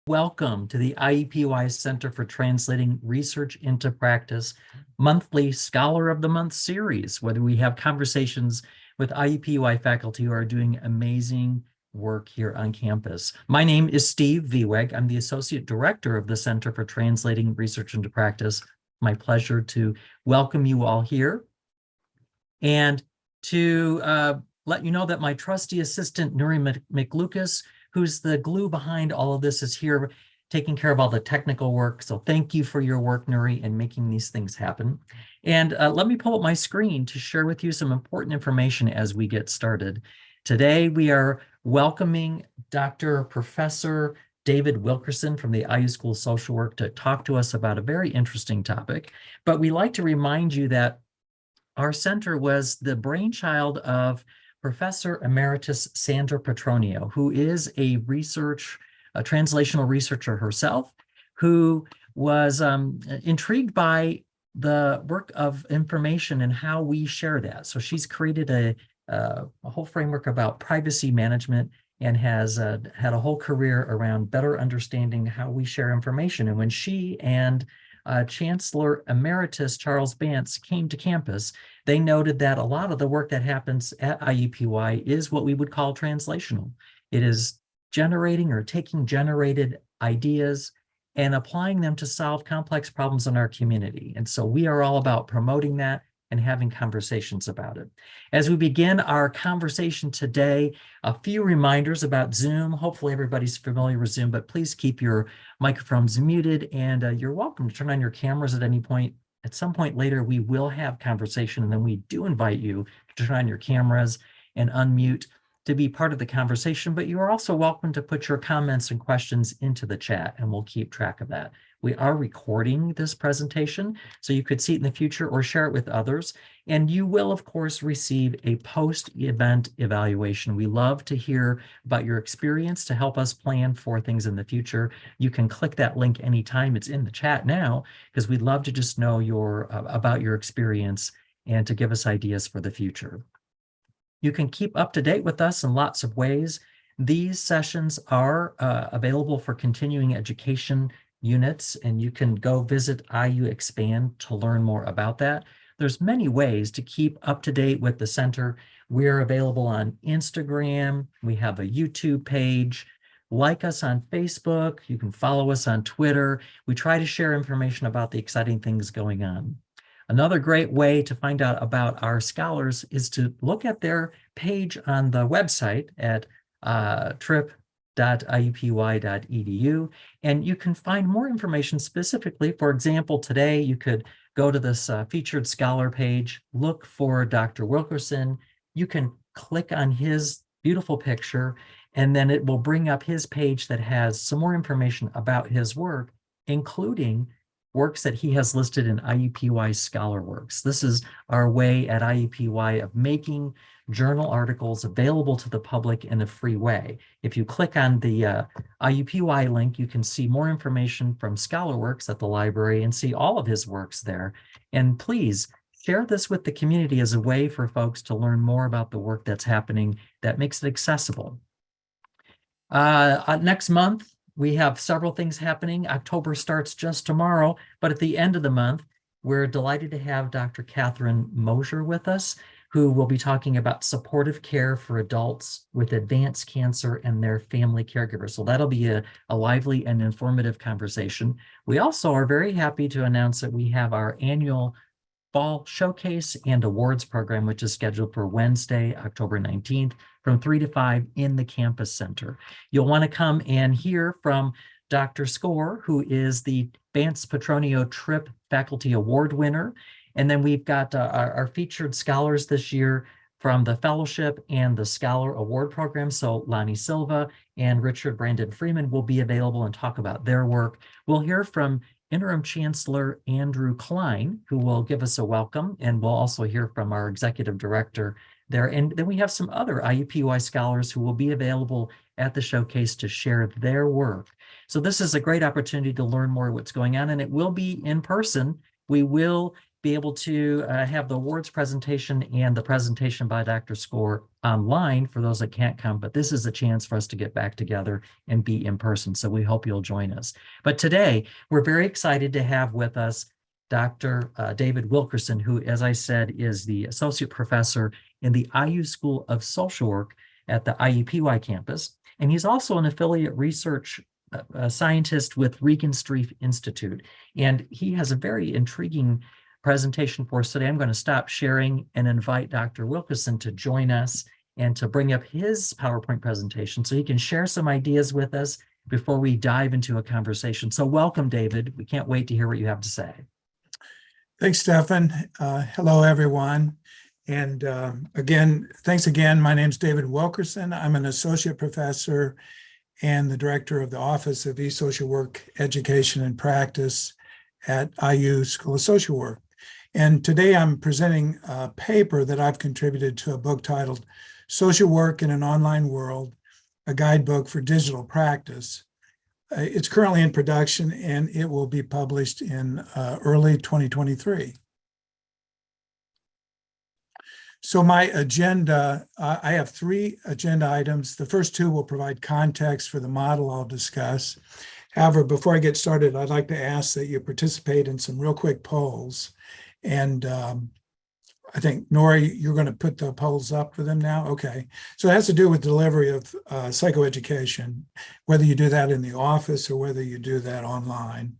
Welcome to the IUPUI Center for Translating Research into Practice monthly Scholar of the Month series, whether we have conversations with IUPUI faculty who are doing amazing work here on campus. My name is Steve Vieweg. I'm the Associate Director of the Center for Translating Research into Practice. My pleasure to welcome you all here and to let you know that my trusty assistant, Nuri McLucas, who's the glue behind all of this, is here taking care of all the technical work. So thank you for your work, Nuri, in making these things happen. And let me pull up my screen to share with you some important information as we get started. Today, we are welcoming Dr. Professor David Wilkerson from the IU School of Social Work to talk to us about a very interesting topic. But we like to remind you that our center was the brainchild of Professor Emeritus Sandra Petronio, who is a translational researcher herself, who was intrigued by the work of information and how we share that. So she's created a whole framework about privacy management and has had a whole career around better understanding how we share information. And when she and Chancellor Emeritus Charles Bantz came to campus, they noted that a lot of the work that happens at IUPUI is what we would call translational. It is generating or taking generated ideas and applying them to solve complex problems in our community. And so we are all about promoting that and having conversations about it. As we begin our conversation today, a few reminders about Zoom. Hopefully everybody's familiar with Zoom, but please keep your microphones muted, and you're welcome to turn on your cameras at any point. At some point later, we will have conversation, and then we do invite you to turn on your cameras and unmute to be part of the conversation, but you are also welcome to put your comments and questions into the chat, and we'll keep track of that. We are recording this presentation, so you could see it in the future or share it with others. And you will, of course, receive a post-event evaluation. We love to hear about your experience to help us plan for things in the future. You can click that link anytime. It's in the chat now, because we'd love to just know about your experience and to give us ideas for the future. You can keep up to date with us in lots of ways. These sessions are available for continuing education units, and you can go visit IU Expand to learn more about that. There's many ways to keep up to date with the center. We're available on Instagram. We have a YouTube page. Like us on Facebook. You can follow us on Twitter. We try to share information about the exciting things going on. Another great way to find out about our scholars is to look at their page on the website at trip.iupui.edu, and you can find more information specifically. For example, today you could go to this featured scholar page, look for Dr. Wilkerson. You can click on his beautiful picture, and then it will bring up his page that has some more information about his work, including works that he has listed in IUPUI Scholar Works. This is our way at IUPUI of making journal articles available to the public in a free way. If you click on the IUPUI link, you can see more information from Scholar Works at the library and see all of his works there. And please share this with the community as a way for folks to learn more about the work that's happening that makes it accessible. Next month, we have several things happening. October starts just tomorrow, but at the end of the month, we're delighted to have Dr. Catherine Mosier with us, who will be talking about supportive care for adults with advanced cancer and their family caregivers. So that'll be a lively and informative conversation. We also are very happy to announce that we have our annual Fall Showcase and Awards program, which is scheduled for Wednesday, October 19th from 3 to 5 in the campus center. You'll want to come and hear from Dr. Score, who is the Bantz Petronio Tripp Faculty Award winner. And then we've got our featured scholars this year from the Fellowship and the Scholar Award program. So Lonnie Silva and Richard Brandon Freeman will be available and talk about their work. We'll hear from Interim Chancellor Andrew Klein, who will give us a welcome, and we'll also hear from our executive director there. And then we have some other IUPUI scholars who will be available at the showcase to share their work. So this is a great opportunity to learn more what's going on, and it will be in person. We will be able to have the awards presentation and the presentation by Dr. Score online for those that can't come, but this is a chance for us to get back together and be in person. So we hope you'll join us. But today, we're very excited to have with us Dr. David Wilkerson, who, as I said, is the Associate Professor in the IU School of Social Work at the IUPUI campus. And he's also an affiliate research scientist with Regan Street Institute. And he has a very intriguing presentation for us today. I'm going to stop sharing and invite Dr. Wilkerson to join us and to bring up his PowerPoint presentation so he can share some ideas with us before we dive into a conversation. So welcome, David. We can't wait to hear what you have to say. Thanks, Stefan. Hello, everyone. And thanks again. My name's David Wilkerson. I'm an associate professor and the director of the Office of E-Social Work Education and Practice at IU School of Social Work. And today I'm presenting a paper that I've contributed to a book titled Social Work in an Online World, a Guidebook for Digital Practice. It's currently in production and it will be published in early 2023. So my agenda, I have 3 agenda items. The first 2 will provide context for the model I'll discuss. However, before I get started, I'd like to ask that you participate in some real quick polls. And I think, Nora, you're going to put the polls up for them now? Okay. So it has to do with delivery of psychoeducation, whether you do that in the office or whether you do that online.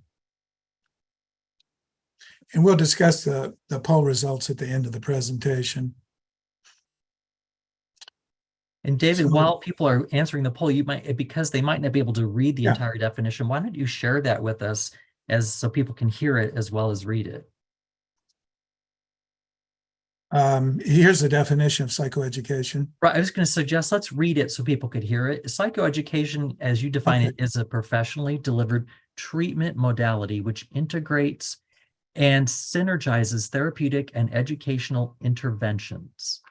And we'll discuss the poll results at the end of the presentation. And David, while people are answering the poll, you might, because they might not be able to read the entire definition, why don't you share that with us so people can hear it as well as read it? Here's the definition of psychoeducation. Right, I was going to suggest let's read it so people could hear it. Psychoeducation, as you define it, is a professionally delivered treatment modality which integrates and synergizes therapeutic and educational interventions.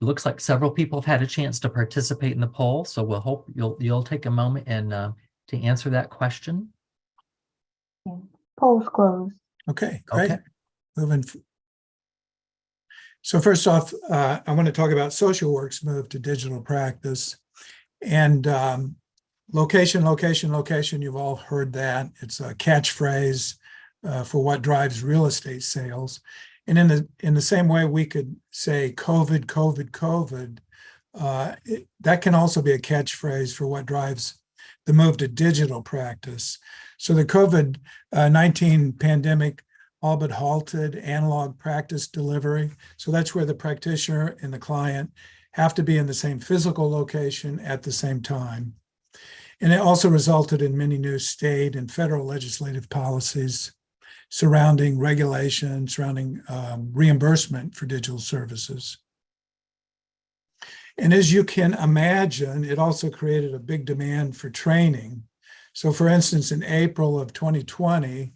It looks like several people have had a chance to participate in the poll, so we'll hope you'll take a moment and to answer that question. Yeah. Polls closed. Okay, great. Okay. Moving. So first off, I want to talk about social work's move to digital practice. And location, location, location, you've all heard that. It's a catchphrase for what drives real estate sales. And in the same way we could say COVID, COVID, COVID, that can also be a catchphrase for what drives the move to digital practice. So the COVID-19 pandemic all but halted analog practice delivery. So that's where the practitioner and the client have to be in the same physical location at the same time. And it also resulted in many new state and federal legislative policies surrounding regulation, surrounding reimbursement for digital services. And as you can imagine, it also created a big demand for training. So for instance, in April of 2020,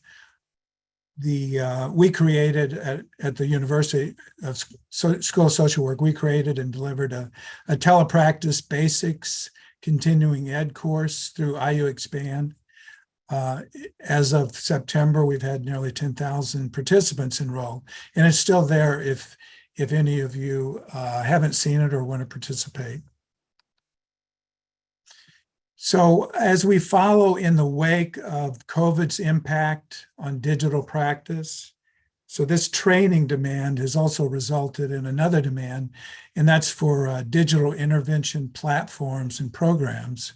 we created at the University of School of Social Work, we created and delivered a telepractice basics continuing ed course through IU Expand. As of September, we've had nearly 10,000 participants enroll, and it's still there if any of you haven't seen it or want to participate. So as we follow in the wake of COVID's impact on digital practice, so this training demand has also resulted in another demand, and that's for digital intervention platforms and programs,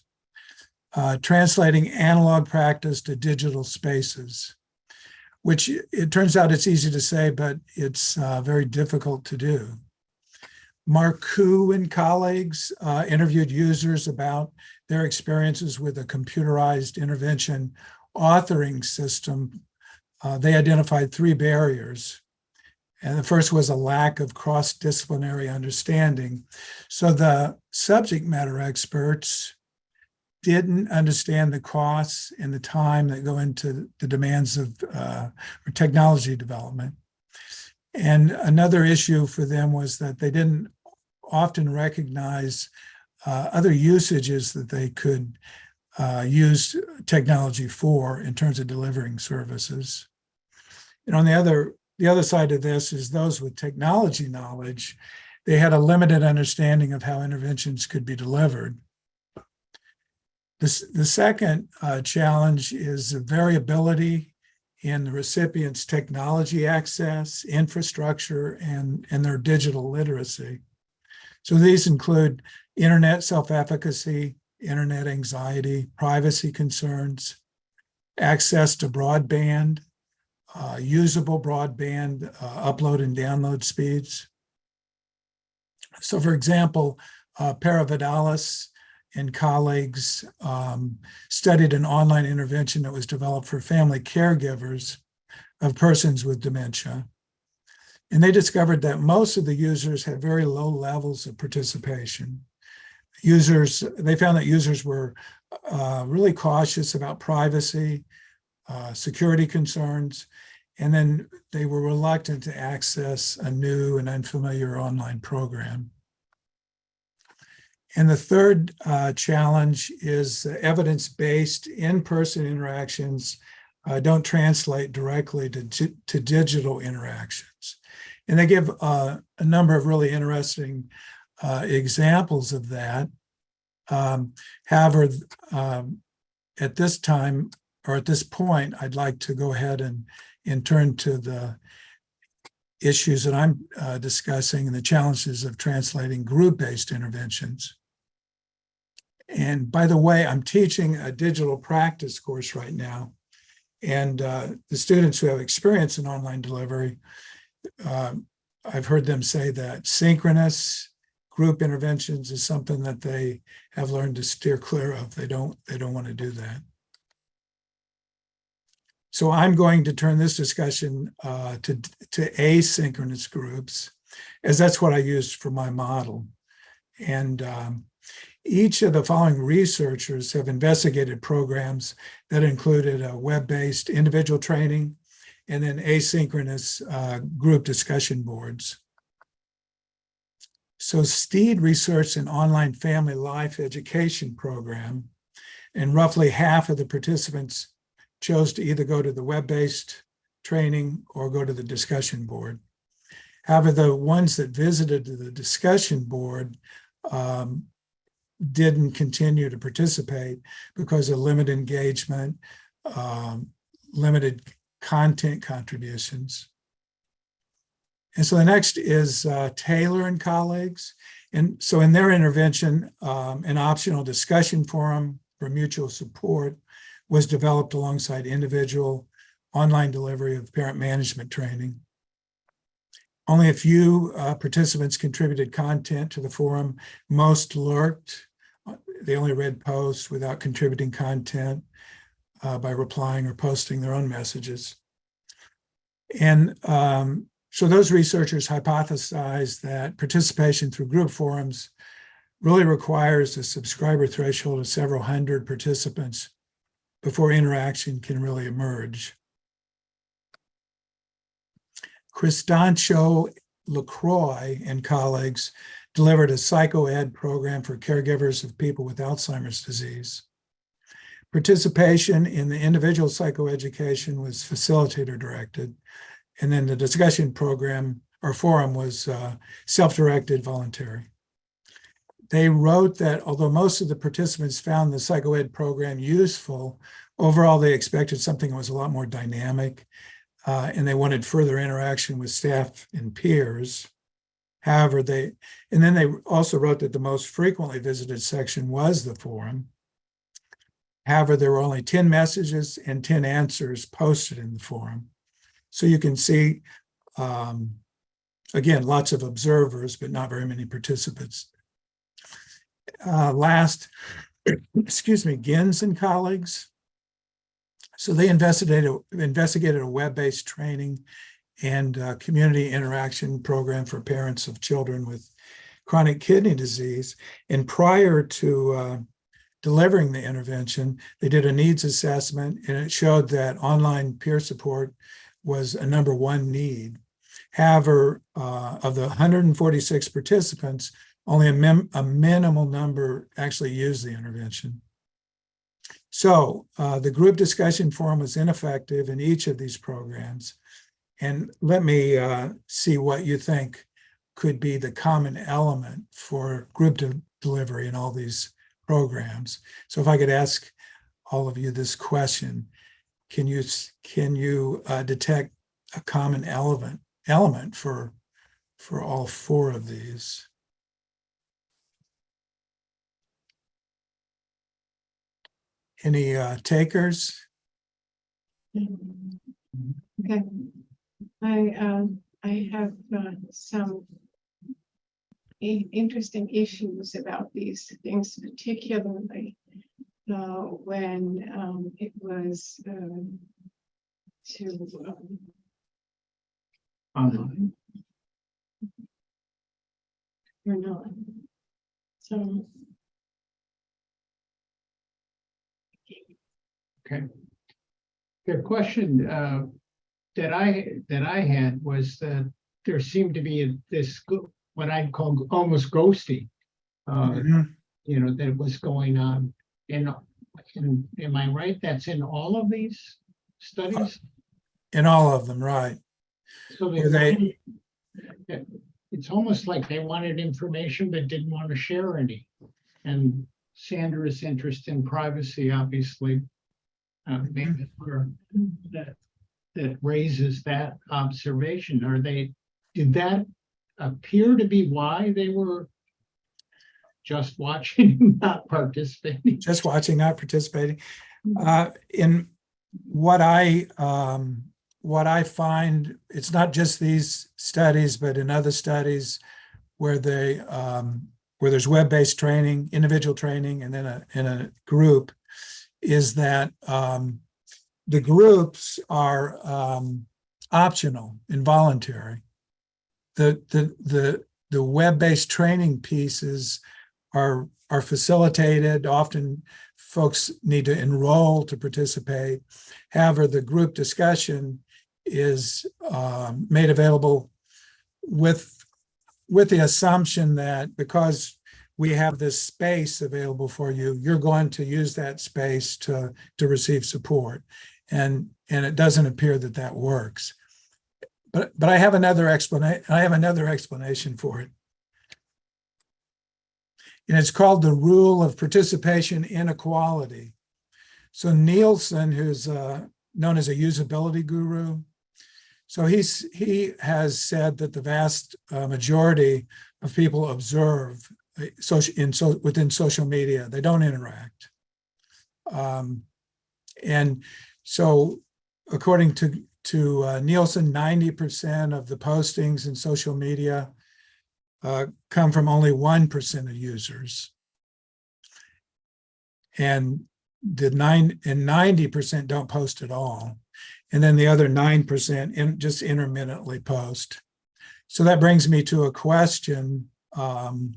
translating analog practice to digital spaces, which it turns out it's easy to say, but it's very difficult to do. Mark Koo and colleagues interviewed users about their experiences with a computerized intervention authoring system. They identified 3 barriers. And the first was a lack of cross-disciplinary understanding. So the subject matter experts didn't understand the costs and the time that go into the demands of technology development. And another issue for them was that they didn't often recognize other usages that they could use technology for in terms of delivering services. And on the other side of this is those with technology knowledge, they had a limited understanding of how interventions could be delivered. The second challenge is the variability in the recipient's technology access, infrastructure, and their digital literacy. So these include internet self-efficacy, internet anxiety, privacy concerns, access to broadband, usable broadband upload and download speeds. So for example, Paravadalis and colleagues studied an online intervention that was developed for family caregivers of persons with dementia. And they discovered that most of the users had very low levels of participation. They found that users were really cautious about privacy, security concerns, and then they were reluctant to access a new and unfamiliar online program. And the third challenge is evidence-based in-person interactions don't translate directly to digital interactions. And they give a number of really interesting examples of that. However, at this time, or at this point, I'd like to go ahead and turn to the issues that I'm discussing and the challenges of translating group-based interventions. And by the way, I'm teaching a digital practice course right now. And the students who have experience in online delivery, I've heard them say that synchronous group interventions is something that they have learned to steer clear of. They don't want to do that. So I'm going to turn this discussion to asynchronous groups, as that's what I used for my model. And each of the following researchers have investigated programs that included a web-based individual training and then asynchronous group discussion boards. So Steed researched an online family life education program, and roughly half of the participants chose to either go to the web-based training or go to the discussion board. However, the ones that visited the discussion board didn't continue to participate because of limited engagement, limited content contributions. And so the next is Taylor and colleagues. And so in their intervention, an optional discussion forum for mutual support was developed alongside individual online delivery of parent management training. Only a few participants contributed content to the forum. Most lurked. They only read posts without contributing content by replying or posting their own messages. And so those researchers hypothesized that participation through group forums really requires a subscriber threshold of several hundred participants before interaction can really emerge. Cristancho LaCroix and colleagues delivered a psychoed program for caregivers of people with Alzheimer's disease. Participation in the individual psychoeducation was facilitator directed, and then the discussion program or forum was self-directed voluntary. They wrote that although most of the participants found the psychoed program useful, overall they expected something that was a lot more dynamic, and they wanted further interaction with staff and peers. However, they also wrote that the most frequently visited section was the forum. However, there were only 10 messages and 10 answers posted in the forum. So you can see, again, lots of observers, but not very many participants. Last, Gins and colleagues. So they investigated a web-based training and community interaction program for parents of children with chronic kidney disease. And prior to delivering the intervention, they did a needs assessment, and it showed that online peer support was a number one need. However, of the 146 participants, only a minimal number actually used the intervention. So the group discussion forum was ineffective in each of these programs. And let me see what you think could be the common element for group delivery in all these programs. So if I could ask all of you this question, can you detect a common element for all four of these? Any takers? Okay. I have some interesting issues about these things, particularly when it was to Online. or not. So Okay. The question that I had was that there seemed to be this what I'd call almost ghosting, Mhm. that was going on. And am I right? That's in all of these studies. In all of them, right? So Were they- it's almost like they wanted information but didn't want to share any. And Sandra's interest in privacy, obviously, maybe that raises that observation. Did that appear to be why they were just watching, not participating? Just watching, not participating. In what I find, it's not just these studies, but in other studies where where there's web-based training, individual training, and then in a group, is that the groups are optional, involuntary. The web-based training pieces are facilitated. Often folks need to enroll to participate. However, the group discussion is made available with the assumption that because we have this space available for you, you're going to use that space to receive support. And it doesn't appear that that works. But I have another explanation for it. And it's called the rule of participation inequality. So Nielsen, who's known as a usability guru, so he has said that the vast majority of people observe within social media. They don't interact. And so according to Nielsen, 90% of the postings in social media come from only 1% of users. And 90% don't post at all. And then the other 9% just intermittently post. So that brings me to a question that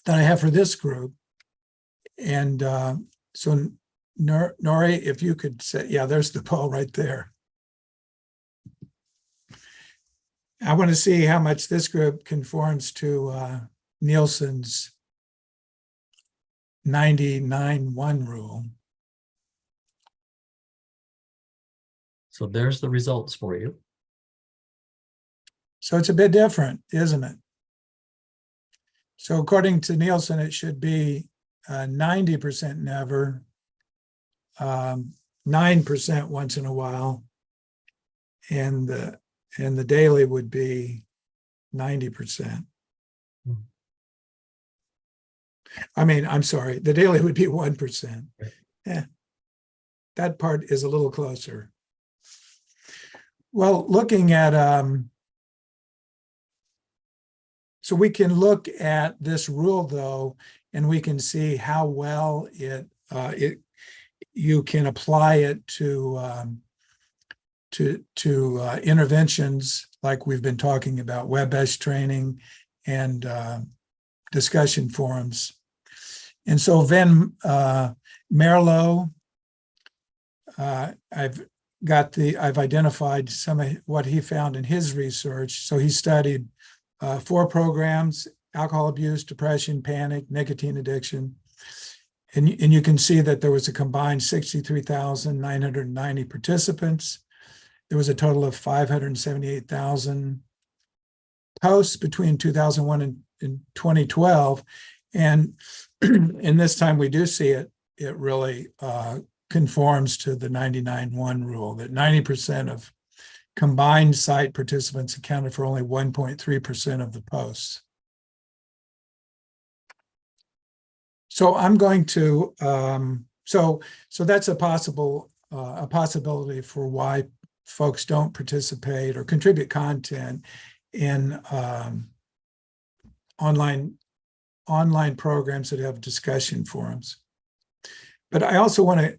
I have for this group. And so Nori, if you could say, yeah, there's the poll right there. I want to see how much this group conforms to Nielsen's 99-1 rule. So there's the results for you. So it's a bit different, isn't it? So according to Nielsen, it should be 90% never, 9% once in a while, and the daily would be 90%. I mean, I'm sorry, the daily would be 1%. Yeah, that part is a little closer. Well, looking at, so we can look at this rule though, and we can see how well you can apply it to interventions like we've been talking about, web-based training and discussion forums. And so Van Merlo, I've identified some of what he found in his research. So he studied 4 programs: alcohol abuse, depression, panic, nicotine addiction. And you can see that there was a combined 63,990 participants. there was a total of 578,000 posts between 2001 and 2012. And in this time, we do see it really conforms to the 99-1 rule, that 90% of combined site participants accounted for only 1.3% of the posts. So I'm going to, so that's a possibility for why folks don't participate or contribute content in online programs that have discussion forums. But I also want to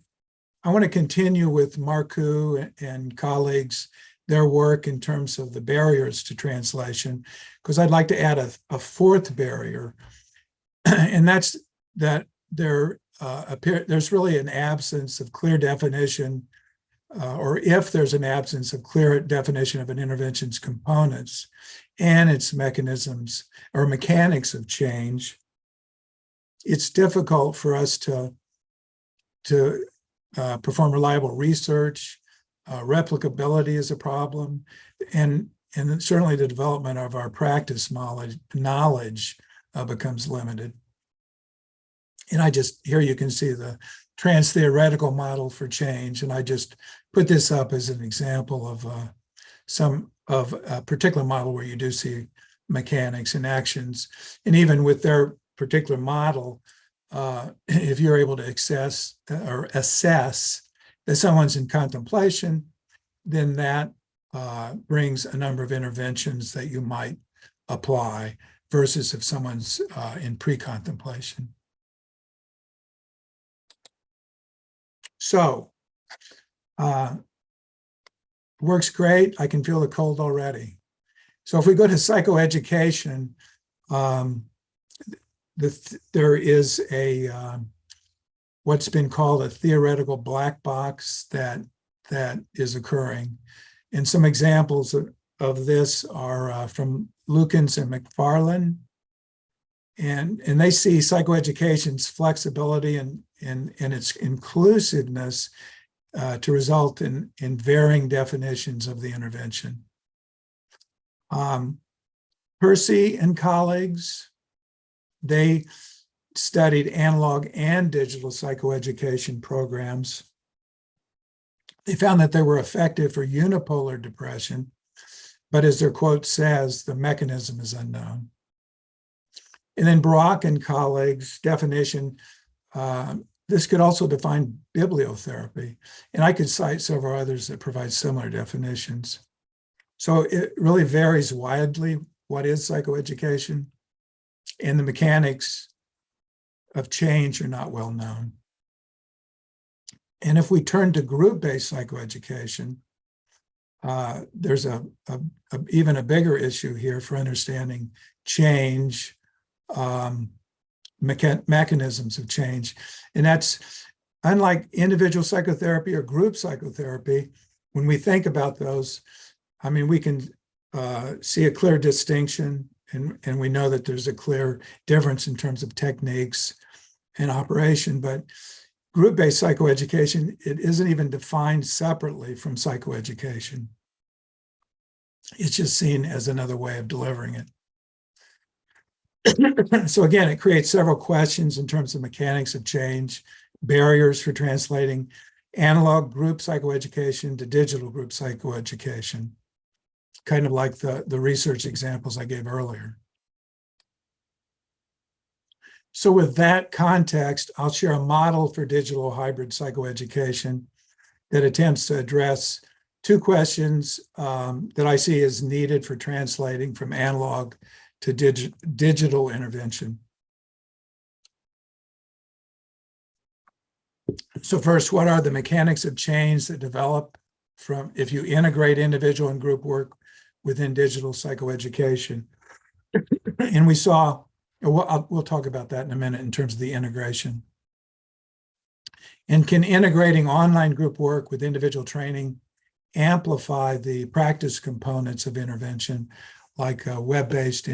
continue with Marku and colleagues, their work in terms of the barriers to translation, because I'd like to add a fourth barrier, and that's that there's really an absence of clear definition, or if there's an absence of clear definition of an intervention's components and its mechanisms or mechanics of change, it's difficult for us to perform reliable research. Replicability is a problem, and certainly the development of our practice knowledge becomes limited. And here you can see the trans-theoretical model for change, and I just put this up as an example of a particular model where you do see mechanics and actions. And even with their particular model, if you're able to assess that someone's in contemplation, then that brings a number of interventions that you might apply versus if someone's in pre-contemplation. So, works great. I can feel the cold already. So if we go to psychoeducation, there is what's been called a theoretical black box that is occurring. And some examples of this are from Lukens and McFarlane. And they see psychoeducation's flexibility and its inclusiveness to result in varying definitions of the intervention. Percy and colleagues, they studied analog and digital psychoeducation programs. They found that they were effective for unipolar depression, but as their quote says, the mechanism is unknown. And then Brock and colleagues' definition, this could also define bibliotherapy. And I could cite several others that provide similar definitions. So it really varies widely what is psychoeducation, and the mechanics of change are not well known. And if we turn to group-based psychoeducation, there's even a bigger issue here for understanding change, mechanisms of change. And that's unlike individual psychotherapy or group psychotherapy. When we think about those, I mean, we can see a clear distinction, and we know that there's a clear difference in terms of techniques and operation, but group-based psychoeducation, it isn't even defined separately from psychoeducation. It's just seen as another way of delivering it. So again, it creates several questions in terms of mechanics of change, barriers for translating analog group psychoeducation to digital group psychoeducation, kind of like the research examples I gave earlier. So with that context, I'll share a model for digital hybrid psychoeducation that attempts to address two questions that I see as needed for translating from analog to digital intervention. So first, what are the mechanics of change that develop from if you integrate individual and group work within digital psychoeducation? And we saw, we'll talk about that in a minute in terms of the integration. And can integrating online group work with individual training amplify the practice components of intervention, like the web-based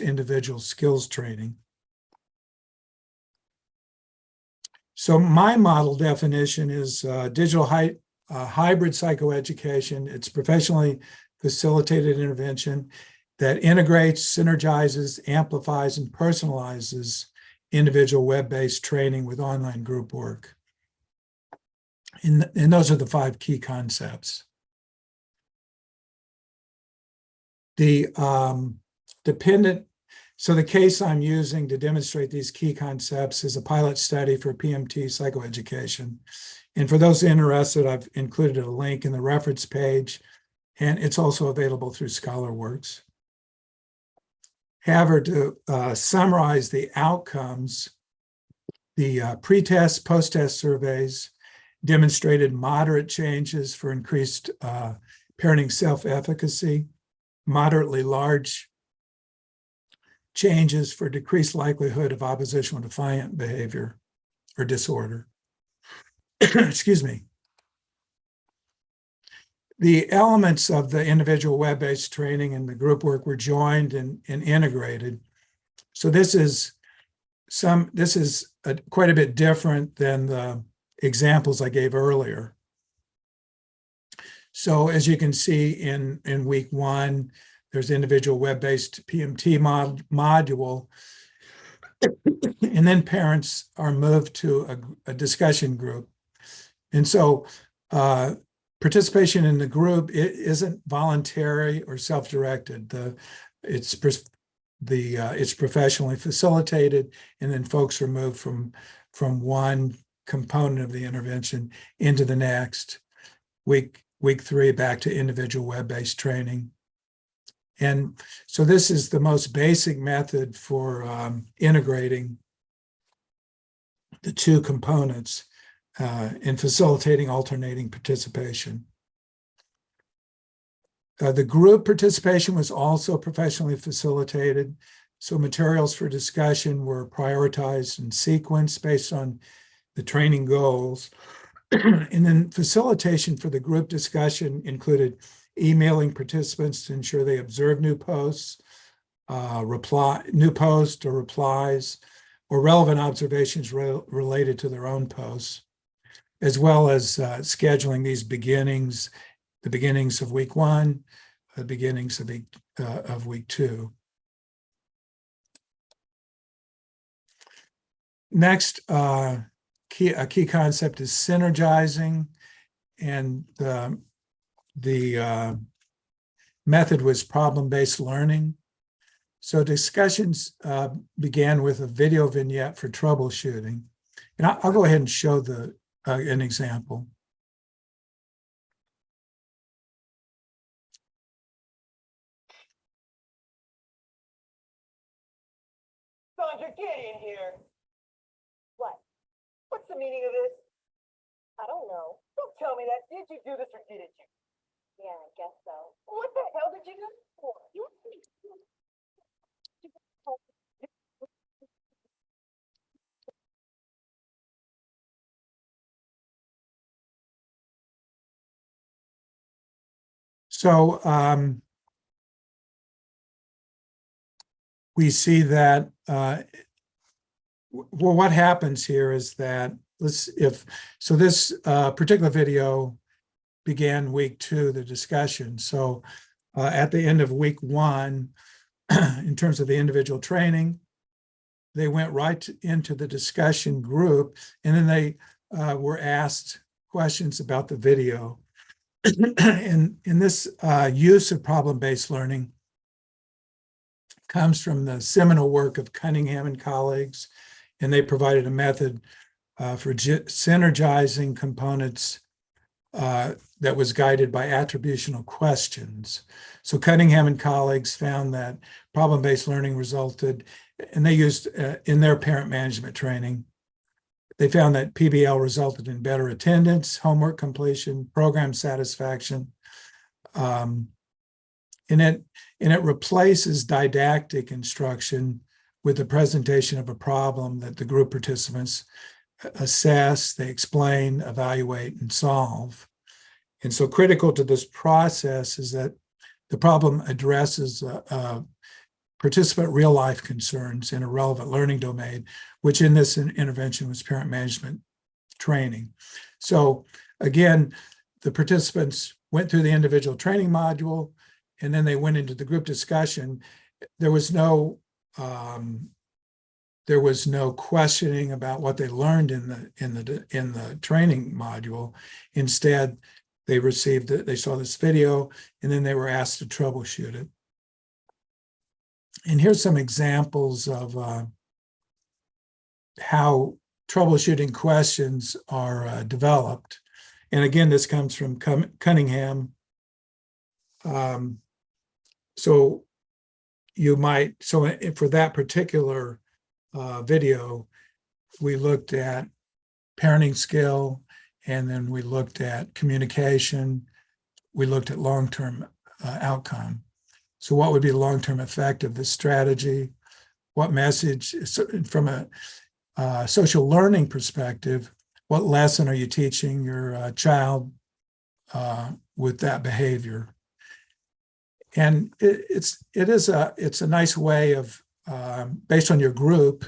individual skills training? So my model definition is digital hybrid psychoeducation. It's professionally facilitated intervention that integrates, synergizes, amplifies, and personalizes individual web-based training with online group work. And those are the 5 key concepts. The the case I'm using to demonstrate these key concepts is a pilot study for PMT psychoeducation. And for those interested, I've included a link in the reference page, and it's also available through ScholarWorks. However, to summarize the outcomes, the pre-test, post-test surveys demonstrated moderate changes for increased parenting self-efficacy, moderately large changes for decreased likelihood of oppositional defiant behavior or disorder. Excuse me. The elements of the individual web-based training and the group work were joined and integrated. So this is quite a bit different than the examples I gave earlier. So as you can see in week 1, there's individual web-based PMT module, and then parents are moved to a discussion group. And so participation in the group, it isn't voluntary or self-directed. It's professionally facilitated, and then folks are moved from one component of the intervention into the next. Week 3 back to individual web-based training. And so this is the most basic method for integrating the 2 components in facilitating alternating participation. The group participation was also professionally facilitated. So materials for discussion were prioritized and sequenced based on the training goals. And then facilitation for the group discussion included emailing participants to ensure they observe new posts, new posts or replies, or relevant observations related to their own posts, as well as scheduling these beginnings, the beginnings of week 1, the beginnings of week 2. Next, a key concept is synergizing, and the method was problem-based learning. So discussions began with a video vignette for troubleshooting. And I'll go ahead and show an example. Sandra, get in here. What? What's the meaning of this? I don't know. Don't tell me that. Did you do this or didn't you? Yeah, I guess so. What the hell did you do this for? So we see that, well, what happens here is that this particular video began week 2, the discussion. So at the end of week 1, in terms of the individual training, they went right into the discussion group, and then they were asked questions about the video. And in this use of problem-based learning comes from the seminal work of Cunningham and colleagues, and they provided a method for synergizing components that was guided by attributional questions. So Cunningham and colleagues found that problem-based learning resulted, and they used in their parent management training, they found that PBL resulted in better attendance, homework completion, program satisfaction, and it replaces didactic instruction with the presentation of a problem that the group participants assess, they explain, evaluate, and solve. And so critical to this process is that the problem addresses participant real-life concerns in a relevant learning domain, which in this intervention was parent management training. So again, the participants went through the individual training module, and then they went into the group discussion. There was no questioning about what they learned in the training module. Instead, they received it, they saw this video, and then they were asked to troubleshoot it. And here's some examples of how troubleshooting questions are developed. And again, this comes from Cunningham. So for that particular video, we looked at parenting skill, and then we looked at communication. We looked at long-term outcome. So what would be the long-term effect of this strategy? What message, from a social learning perspective, what lesson are you teaching your child with that behavior? And it's a nice way of, based on your group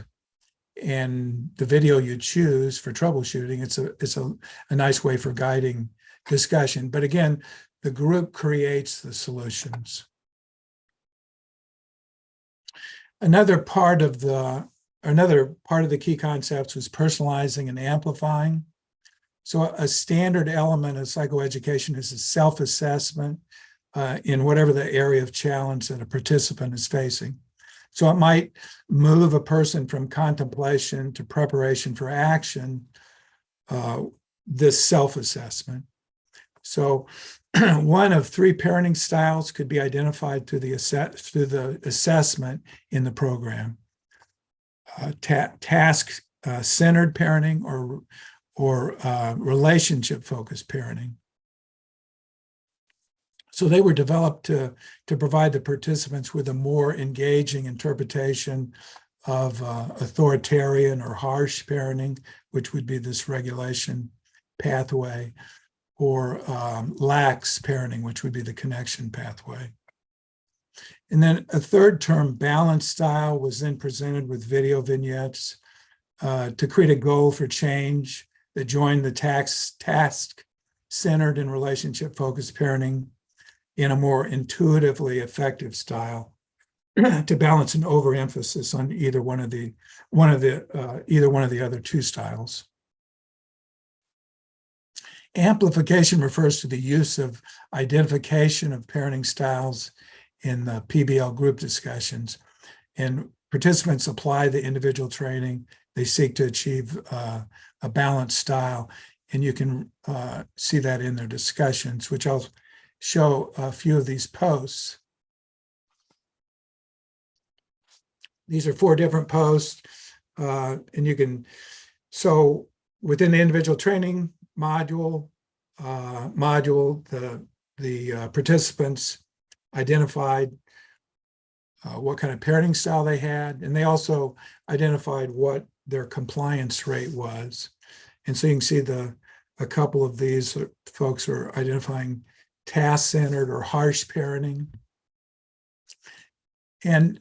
and the video you choose for troubleshooting, it's a nice way for guiding discussion. But again, the group creates the solutions. Another part of the key concepts was personalizing and amplifying. So a standard element of psychoeducation is a self-assessment in whatever the area of challenge that a participant is facing. So it might move a person from contemplation to preparation for action, this self-assessment. So one of 3 parenting styles could be identified through the assessment in the program. Task-centered parenting or relationship-focused parenting. So they were developed to provide the participants with a more engaging interpretation of authoritarian or harsh parenting, which would be this regulation pathway, or lax parenting, which would be the connection pathway. And then a third term, balance style, was then presented with video vignettes to create a goal for change that joined the task-centered and relationship-focused parenting in a more intuitively effective style to balance an overemphasis on either one of the other 2 styles. Amplification refers to the use of identification of parenting styles in the PBL group discussions, and participants apply the individual training. They seek to achieve a balanced style, and you can see that in their discussions, which I'll show a few of these posts. These are 4 different posts, and you can, so within the individual training module, the participants identified what kind of parenting style they had, and they also identified what their compliance rate was. And so you can see a couple of these folks are identifying task-centered or harsh parenting. And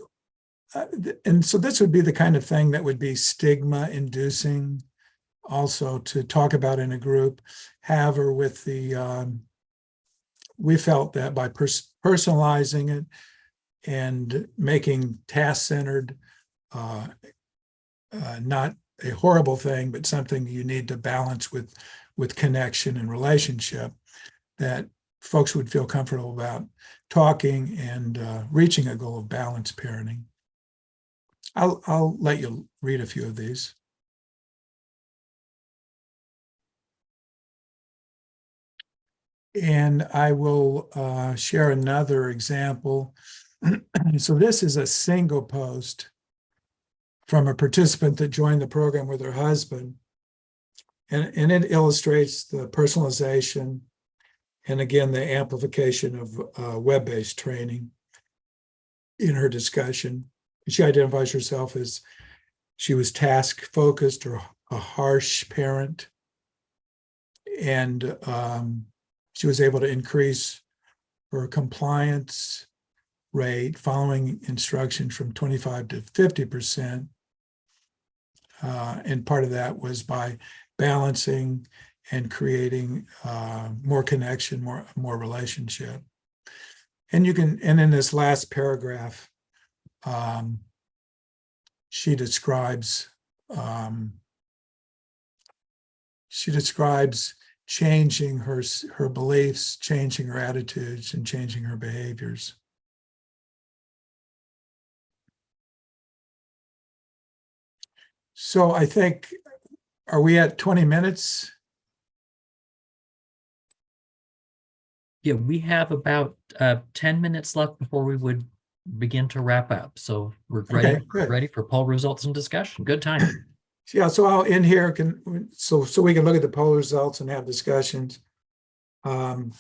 so this would be the kind of thing that would be stigma-inducing also to talk about in a group. However, with we felt that by personalizing it and making task-centered not a horrible thing, but something you need to balance with connection and relationship, that folks would feel comfortable about talking and reaching a goal of balanced parenting. I'll let you read a few of these. And I will share another example. So this is a single post from a participant that joined the program with her husband. And it illustrates the personalization and, again, the amplification of web-based training in her discussion. She identifies herself as she was task-focused or a harsh parent. And she was able to increase her compliance rate following instruction from 25 to 50%. And part of that was by balancing and creating more connection, more relationship. And in this last paragraph, she describes changing her beliefs, changing her attitudes, and changing her behaviors. So I think, are we at 20 minutes? Yeah, we have about 10 minutes left before we would begin to wrap up. So we're Okay, good. ready for poll results and discussion. Good time. Yeah, so I'll end here so we can look at the poll results and have discussions. So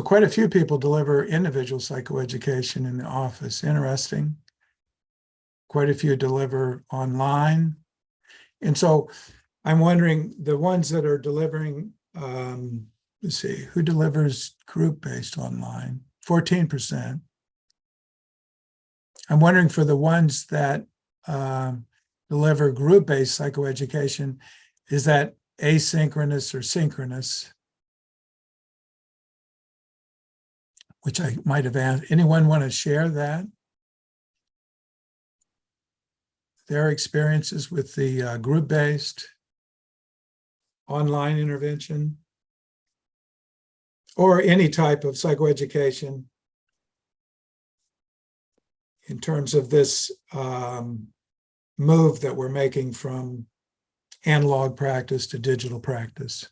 quite a few people deliver individual psychoeducation in the office. Interesting. Quite a few deliver online. And so I'm wondering, the ones that are delivering, let's see, who delivers group-based online? 14%. I'm wondering, for the ones that deliver group-based psychoeducation, is that asynchronous or synchronous? Which I might have asked. Anyone want to share that? Their experiences with the group-based online intervention, or any type of psychoeducation in terms of this move that we're making from analog practice to digital practice.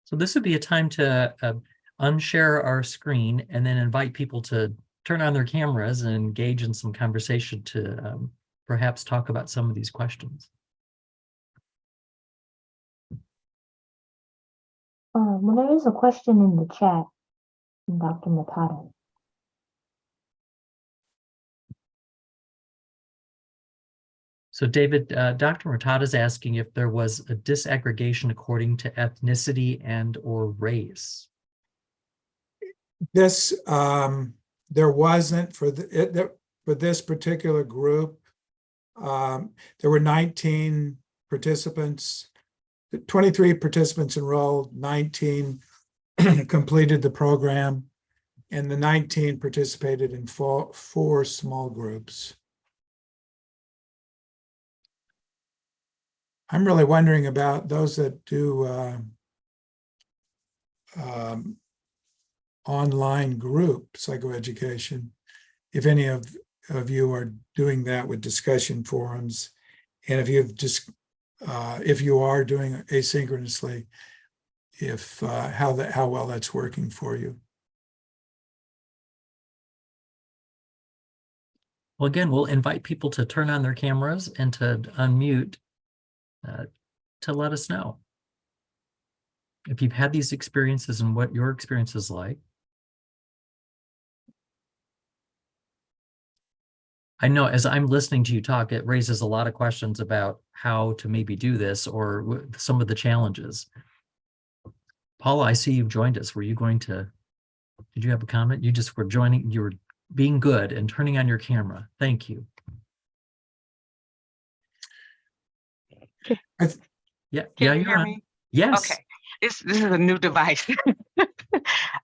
So this would be a time to unshare our screen and then invite people to turn on their cameras and engage in some conversation to perhaps talk about some of these questions. Well, there is a question in the chat from Dr. Matata. So David, Dr. Murtada is asking if there was a disaggregation according to ethnicity and or race. This, there wasn't for for this particular group. There were 19 participants, 23 participants enrolled, 19 completed the program, and the 19 participated in four small groups. I'm really wondering about those that do online group psychoeducation, if any of you are doing that with discussion forums, and if you've just if you are doing asynchronously, if how well that's working for you. Well, again, we'll invite people to turn on their cameras and to unmute to let us know if you've had these experiences and what your experience is like. I know as I'm listening to you talk, it raises a lot of questions about how to maybe do this or some of the challenges. Paula, I see you've joined us. Were you going to, did you have a comment? You just were joining, you were being good and turning on your camera. Thank you. Yeah, Can you you're hear on. me? Yes. Okay. This is a new device.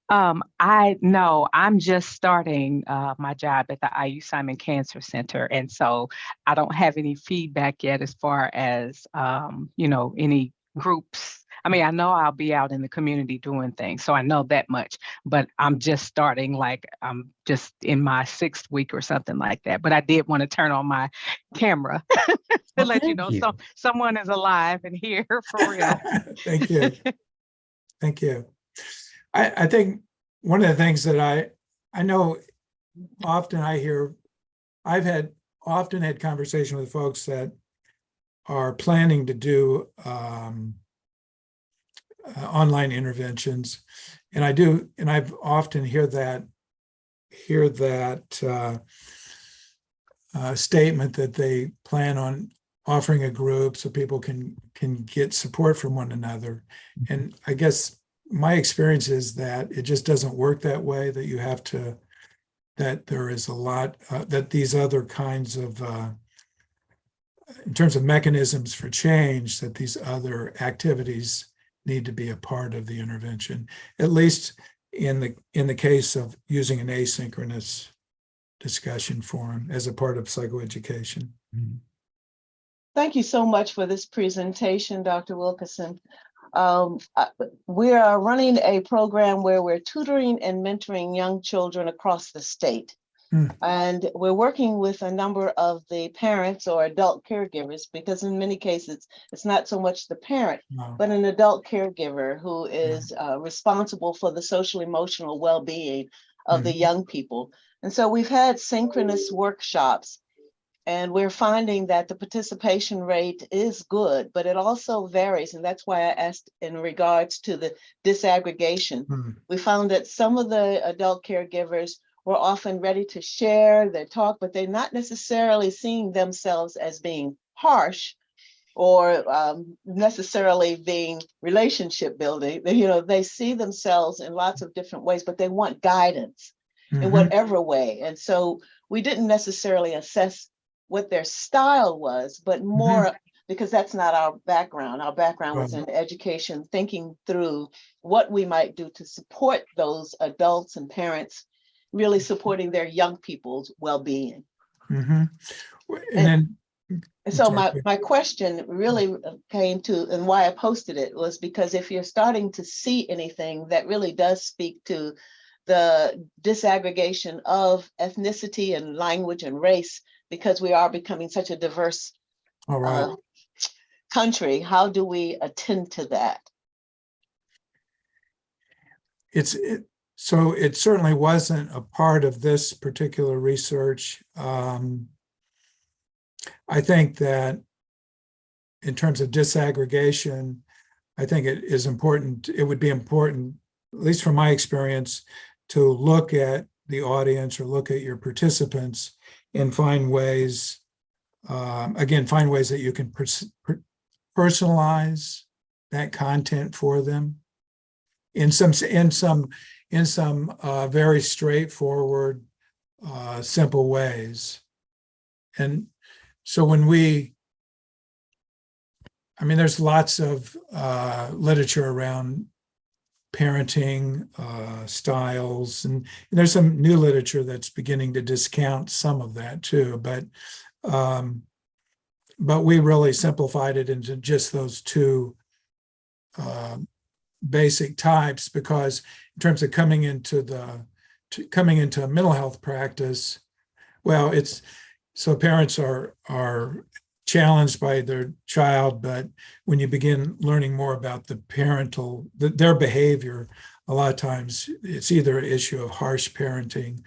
I know I'm just starting my job at the IUPUI Cancer Center, and so I don't have any feedback yet as far as any groups. I mean, I know I'll be out in the community doing things, so I know that much, but I'm just starting, like I'm just in my 6th week or something like that. But I did want to turn on my camera to Well, let you thank know you. someone is alive and here for real. Thank you. Thank you. I think one of the things that I know often I hear, I've often had conversation with folks that are planning to do online interventions, and I've often hear that statement that they plan on offering a group so people can get support from one another. And I guess my experience is that it just doesn't work that way, that you have to, that there is a lot, that these other kinds of in terms of mechanisms for change, that these other activities need to be a part of the intervention, at least in the case of using an asynchronous discussion forum as a part of psychoeducation. Thank you so much for this presentation, Dr. Wilkerson. We are running a program where we're tutoring and mentoring young children across the state. And we're working with a number of the parents or adult caregivers, because in many cases, it's not so much the parent, but an adult caregiver who is responsible for the social emotional well-being of the young people. And so we've had synchronous workshops, and we're finding that the participation rate is good, but it also varies. And that's why I asked in regards to the disaggregation. We found that some of the adult caregivers were often ready to share their talk, but they're not necessarily seeing themselves as being harsh or necessarily being relationship building. They see themselves in lots of different ways, but they want guidance in whatever way. And so we didn't necessarily assess what their style was, but more because that's not our background. Our background was in education, thinking through what we might do to support those adults and parents, really supporting their young people's well-being. And so my question really came to, and why I posted it was because if you're starting to see anything that really does speak to the disaggregation of ethnicity and language and race, because we are becoming such a diverse country, how do we attend to that? So it certainly wasn't a part of this particular research. I think that in terms of disaggregation, I think it is important. It would be important, at least from my experience, to look at the audience or look at your participants and find ways, find ways that you can personalize that content for them in some very straightforward, simple ways. And so there's lots of literature around parenting styles, and there's some new literature that's beginning to discount some of that too. But we really simplified it into just those two basic types, because in terms of coming into a mental health practice, well, it's so parents are challenged by their child, but when you begin learning more about their behavior, a lot of times it's either an issue of harsh parenting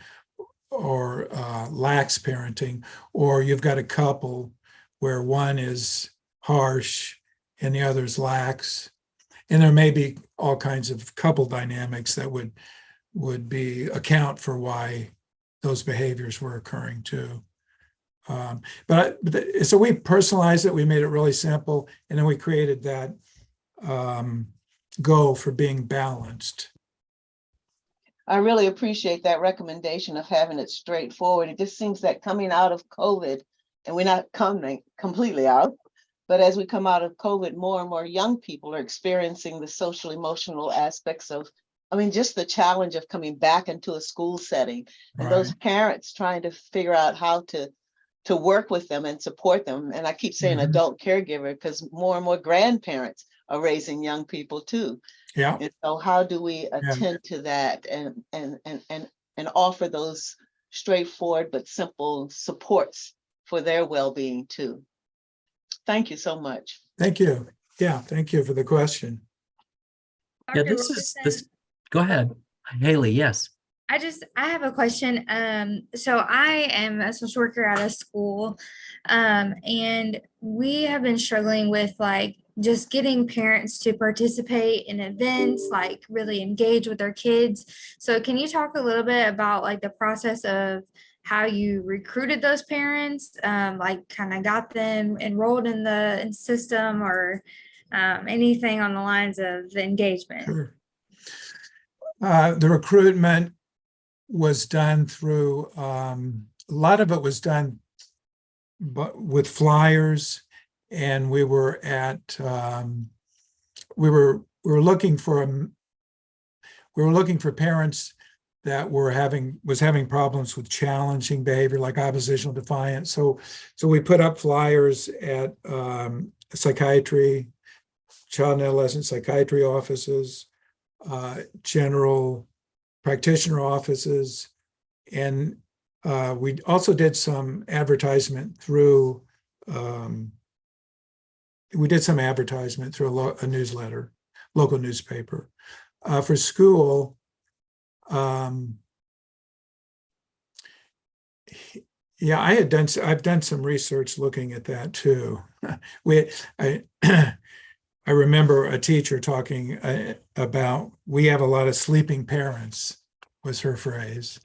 or lax parenting, or you've got a couple where one is harsh and the other's lax. And there may be all kinds of couple dynamics that would account for why those behaviors were occurring too. So we personalized it, we made it really simple, and then we created that goal for being balanced. I really appreciate that recommendation of having it straightforward. It just seems that coming out of COVID, and we're not coming completely out, but as we come out of COVID, more and more young people are experiencing the social emotional aspects of, just the challenge of coming back into a school setting, and those parents trying to figure out how to work with them and support them. And I keep saying adult caregiver, because more and more grandparents are raising young people too. Yeah. And so how do we attend to that and offer those straightforward but simple supports for their well-being too? Thank you so much. Thank you. Yeah, thank you for the question. Yeah, Dr. this. Go ahead, Haley. Yes. I have a question. So I am a social worker at a school, and we have been struggling with just getting parents to participate in events, really engage with their kids. So can you talk a little bit about the process of how you recruited those parents, kind of got them enrolled in the system, or anything on the lines of the engagement? Sure. The recruitment was done through, a lot of it was done but with flyers, and we were looking for parents that were having problems with challenging behavior like oppositional defiance. So we put up flyers at psychiatry, child and adolescent psychiatry offices, general practitioner offices, and we also did some advertisement through a newsletter, local newspaper. For school, yeah, I've done some research looking at that too. I remember a teacher talking about, we have a lot of sleeping parents, was her phrase.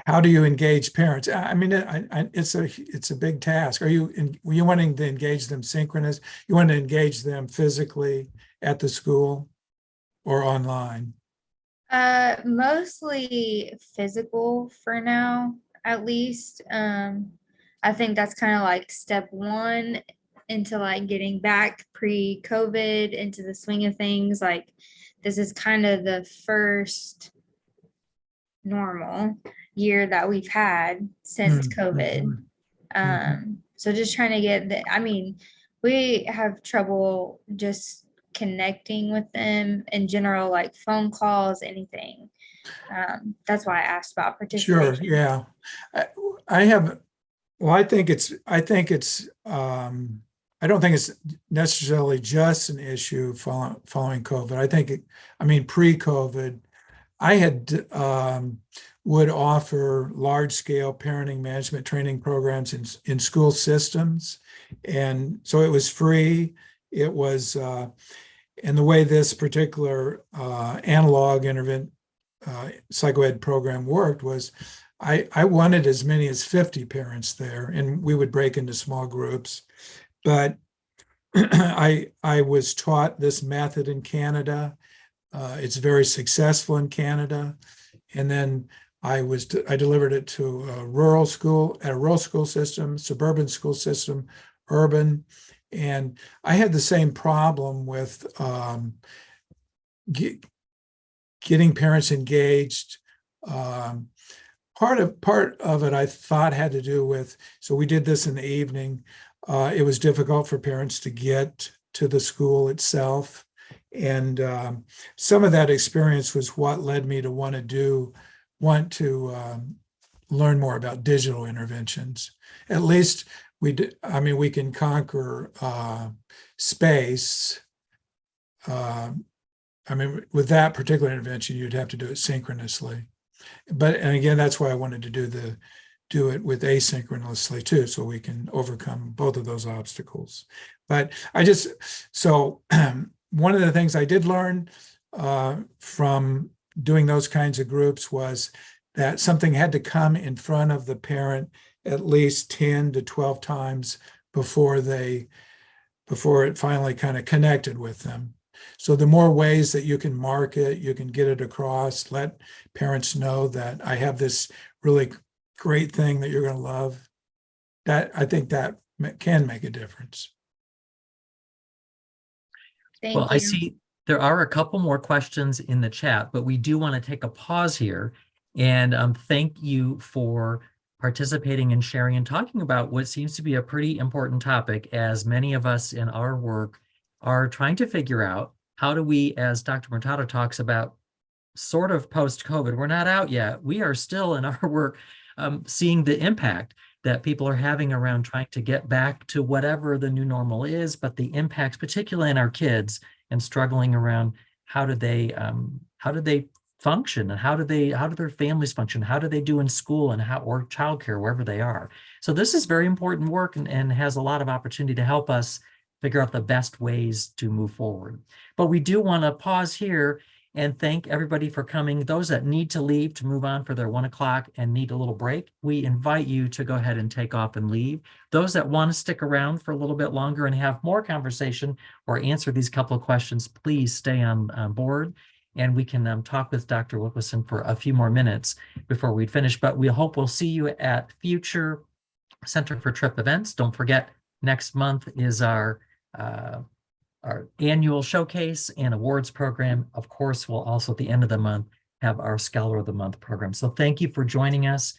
How do you engage parents? I mean, it's a big task. Were you wanting to engage them synchronous? You want to engage them physically at the school or online? Mostly physical for now, at least. I think that's kind of like step one into like getting back pre-COVID into the swing of things. Like this is kind of the first normal year that we've had since COVID. So just trying to get I mean, we have trouble just connecting with them in general, like phone calls, anything. That's why I asked about Sure, participation. yeah. I think it's, I don't think it's necessarily just an issue following COVID. Pre-COVID, I would offer large-scale parenting management training programs in school systems. And so it was free. It was, and the way this particular analog psychoed program worked was, I wanted as many as 50 parents there, and we would break into small groups. But I was taught this method in Canada. It's very successful in Canada. And then I delivered it to a rural school system, suburban school system, urban. And I had the same problem with getting parents engaged. Part of it I thought had to do with, so we did this in the evening. It was difficult for parents to get to the school itself. And some of that experience was what led me to want to learn more about digital interventions. At least we can conquer space. With that particular intervention, you'd have to do it synchronously. And again, that's why I wanted to do it with asynchronously too, so we can overcome both of those obstacles. But one of the things I did learn from doing those kinds of groups was that something had to come in front of the parent at least 10 to 12 times before it finally kind of connected with them. So the more ways that you can market, you can get it across, let parents know that I have this really great thing that you're going to love. I think that can make a difference. Thank Well, you. I see there are a couple more questions in the chat, but we do want to take a pause here and thank you for participating and sharing and talking about what seems to be a pretty important topic, as many of us in our work are trying to figure out how do we, as Dr. Murtado talks about, sort of post-COVID, we're not out yet. We are still in our work seeing the impact that people are having around trying to get back to whatever the new normal is, but the impacts, particularly in our kids, and struggling around how do they function, and how do their families function, how do they do in school, and or childcare, wherever they are. So this is very important work and has a lot of opportunity to help us figure out the best ways to move forward. But we do want to pause here and thank everybody for coming. Those that need to leave to move on for their 1 o'clock and need a little break, we invite you to go ahead and take off and leave. Those that want to stick around for a little bit longer and have more conversation or answer these couple of questions, please stay on board. and we can talk with Dr. Wilkerson for a few more minutes before we finish. But we hope we'll see you at future Center for Trip events. Don't forget, next month is our annual showcase and awards program. Of course, we'll also at the end of the month have our Scholar of the Month program. So thank you for joining us.